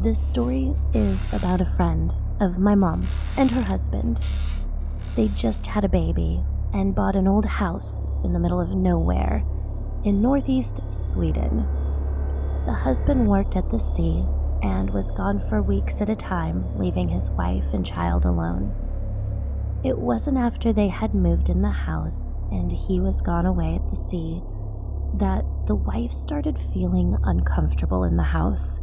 This story is about a friend of my mom and her husband. They just had a baby and bought an old house in the middle of nowhere in northeast Sweden. The husband worked at the sea and was gone for weeks at a time, leaving his wife and child alone. It wasn't after they had moved in the house and he was gone away at the sea that the wife started feeling uncomfortable in the house.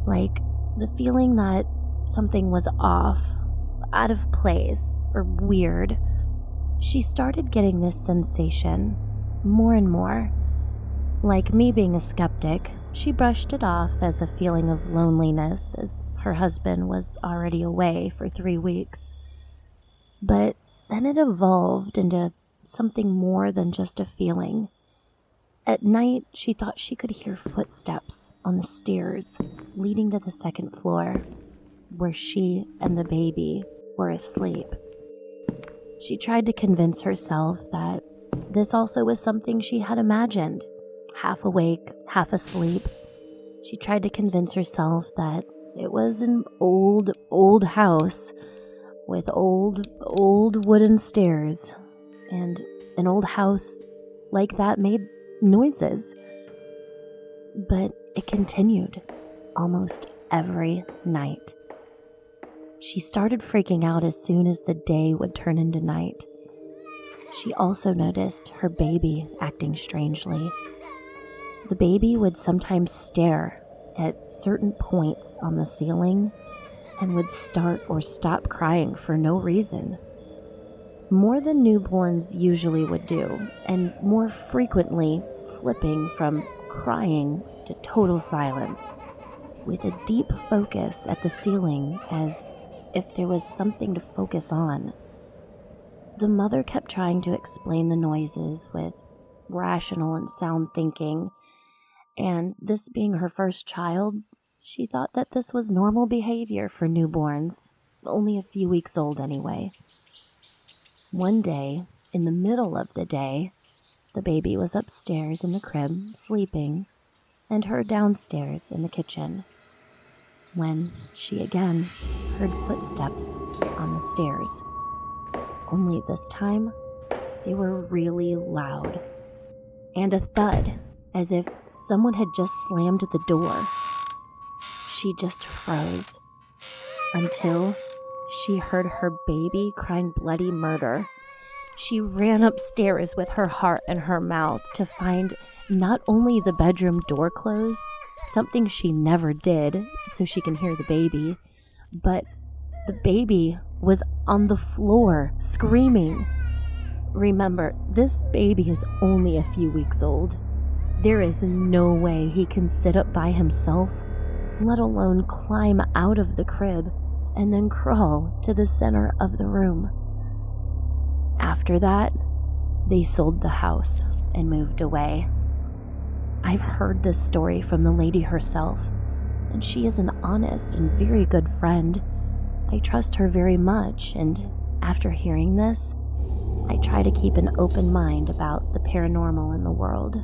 Like the feeling that something was off, out of place, or weird. She started getting this sensation more and more. Like me being a skeptic, she brushed it off as a feeling of loneliness as her husband was already away for 3 weeks. But then it evolved into something more than just a feeling. At night, she thought she could hear footsteps on the stairs leading to the second floor, where she and the baby were asleep. She tried to convince herself that this also was something she had imagined, half awake, half asleep. She tried to convince herself that it was an old house with old wooden stairs, and an old house like that made noises. But it continued almost every night. She started freaking out as soon as the day would turn into night. She also noticed her baby acting strangely. The baby would sometimes stare at certain points on the ceiling and would start or stop crying for no reason. More than newborns usually would do, and more frequently flipping from crying to total silence, with a deep focus at the ceiling as if there was something to focus on. The mother kept trying to explain the noises with rational and sound thinking, and this being her first child, she thought that this was normal behavior for newborns, only a few weeks old anyway. One day, in the middle of the day, the baby was upstairs in the crib, sleeping, and her downstairs in the kitchen, when she again heard footsteps on the stairs. Only this time, they were really loud, and a thud, as if someone had just slammed the door. She just froze, until she heard her baby crying bloody murder. She ran upstairs with her heart in her mouth to find not only the bedroom door closed, something she never did so she can hear the baby, but the baby was on the floor screaming. Remember, this baby is only a few weeks old. There is no way he can sit up by himself, let alone climb out of the crib and then crawl to the center of the room. After that, they sold the house and moved away. I've heard this story from the lady herself, and she is an honest and very good friend. I trust her very much, and after hearing this, I try to keep an open mind about the paranormal in the world.